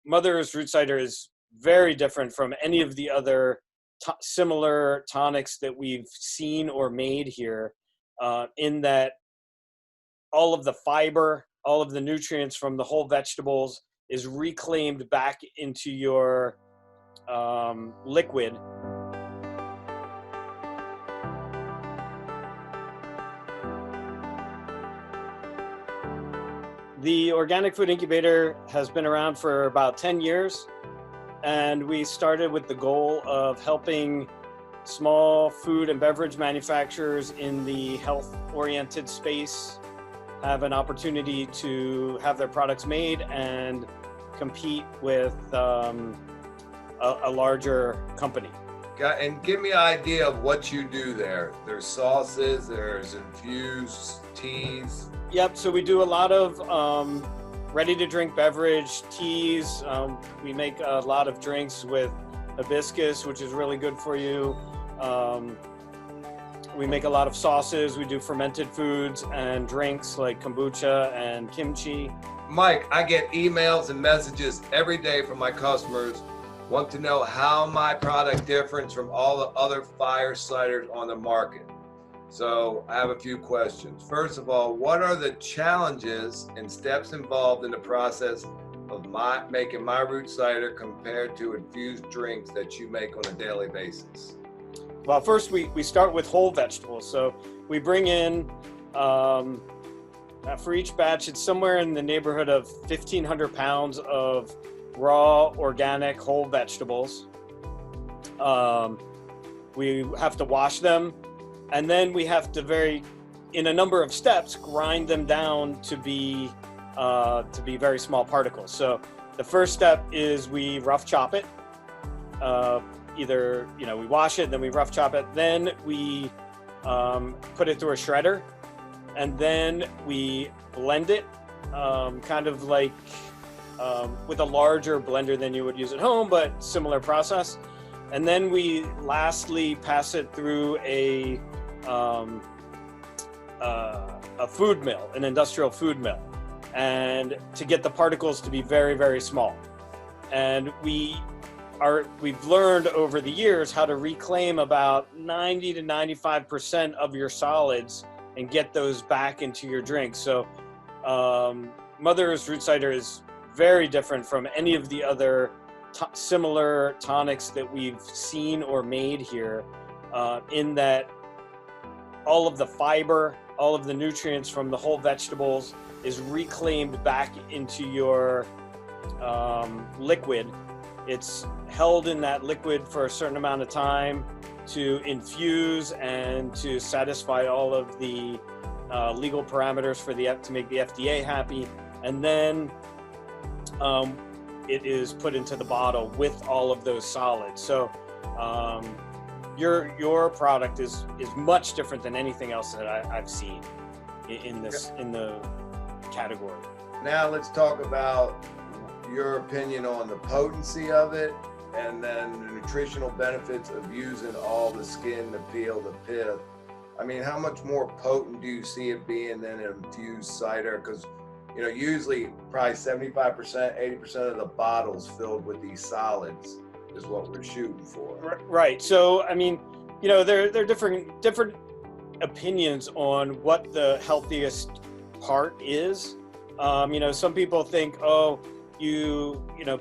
Mother's root cider is very different from any of the other similar tonics that we've seen or made here, in that all of the fiber, all of the nutrients from the whole vegetables is reclaimed back into your liquid. The Organic Food Incubator has been around for about 10 years, and we started with the goal of helping small food and beverage manufacturers in the health-oriented space have an opportunity to have their products made and compete with a larger company. And give me an idea of what you do there. There's sauces, there's infused teas. Yep, so we do a lot of ready-to-drink beverage, teas. We make a lot of drinks with hibiscus, which is really good for you. We make a lot of sauces. We do fermented foods and drinks like kombucha and kimchi. Mike, I get emails and messages every day from my customers want to know how my product differs from all the other fire ciders on the market. So I have a few questions. First of all, what are the challenges and steps involved in the process of making my root cider compared to infused drinks that you make on a daily basis? Well, first we start with whole vegetables. So we bring in, for each batch, it's somewhere in the neighborhood of 1,500 pounds of raw, organic, whole vegetables. We have to wash them, and then we have to in a number of steps, grind them down to be very small particles. So the first step is we rough chop it. Either, we wash it, then we rough chop it, then we put it through a shredder, and then we blend it, kind of like with a larger blender than you would use at home, but similar process. And then we lastly pass it through a food mill, an industrial food mill, and to get the particles to be very, very small. And we've learned over the years how to reclaim about 90 to 95% of your solids and get those back into your drink. So Mother's root cider is very different from any of the other similar tonics that we've seen or made here, in that all of the fiber, all of the nutrients from the whole vegetables is reclaimed back into your liquid. It's held in that liquid for a certain amount of time to infuse and to satisfy all of the legal parameters to make the FDA happy, and then it is put into the bottle with all of those solids. So your product is much different than anything else that I've seen in the category. Now let's talk about your opinion on the potency of it, and then the nutritional benefits of using all the skin, the peel, the pith. I mean, how much more potent do you see it being than an infused cider? Because usually probably 75%, 80% of the bottles filled with these solids is what we're shooting for. Right. So, I mean, there are different opinions on what the healthiest part is. Some people think,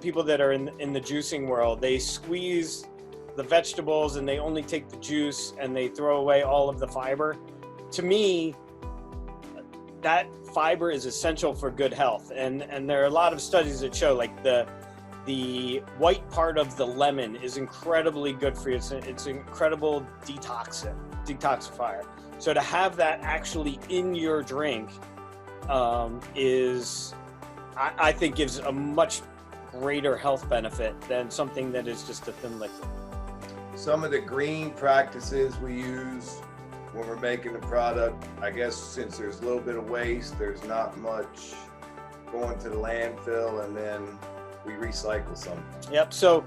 people that are in the juicing world, they squeeze the vegetables and they only take the juice and they throw away all of the fiber. To me, that fiber is essential for good health, and there are a lot of studies that show like the white part of the lemon is incredibly good for you. It's an incredible detoxifier. So to have that actually in your drink I think gives a much greater health benefit than something that is just a thin liquid. Some of the green practices we use when we're making the product, I guess since there's a little bit of waste, there's not much going to the landfill, and then we recycle some. Yep, so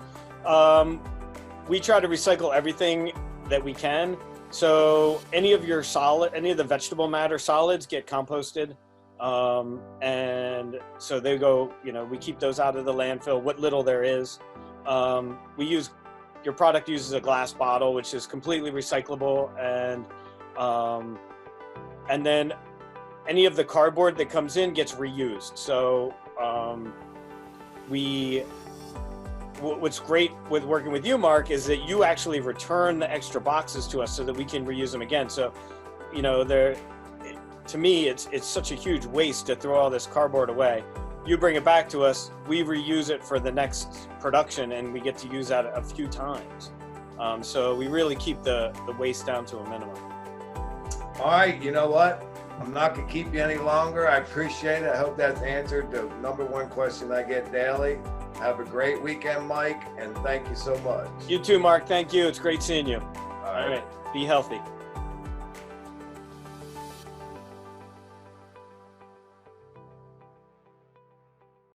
we try to recycle everything that we can. So any of the vegetable matter solids get composted. And so they go, we keep those out of the landfill, what little there is. Your product uses a glass bottle, which is completely recyclable, and then any of the cardboard that comes in gets reused. So what's great with working with you, Mark, is that you actually return the extra boxes to us so that we can reuse them again. So, to me, it's such a huge waste to throw all this cardboard away. You bring it back to us, we reuse it for the next production, and we get to use that a few times. So we really keep the waste down to a minimum. All right, you know what? I'm not going to keep you any longer. I appreciate it. I hope that's answered the number one question I get daily. Have a great weekend, Mike, and thank you so much. You too, Mark. Thank you. It's great seeing you. All right. All right. Be healthy.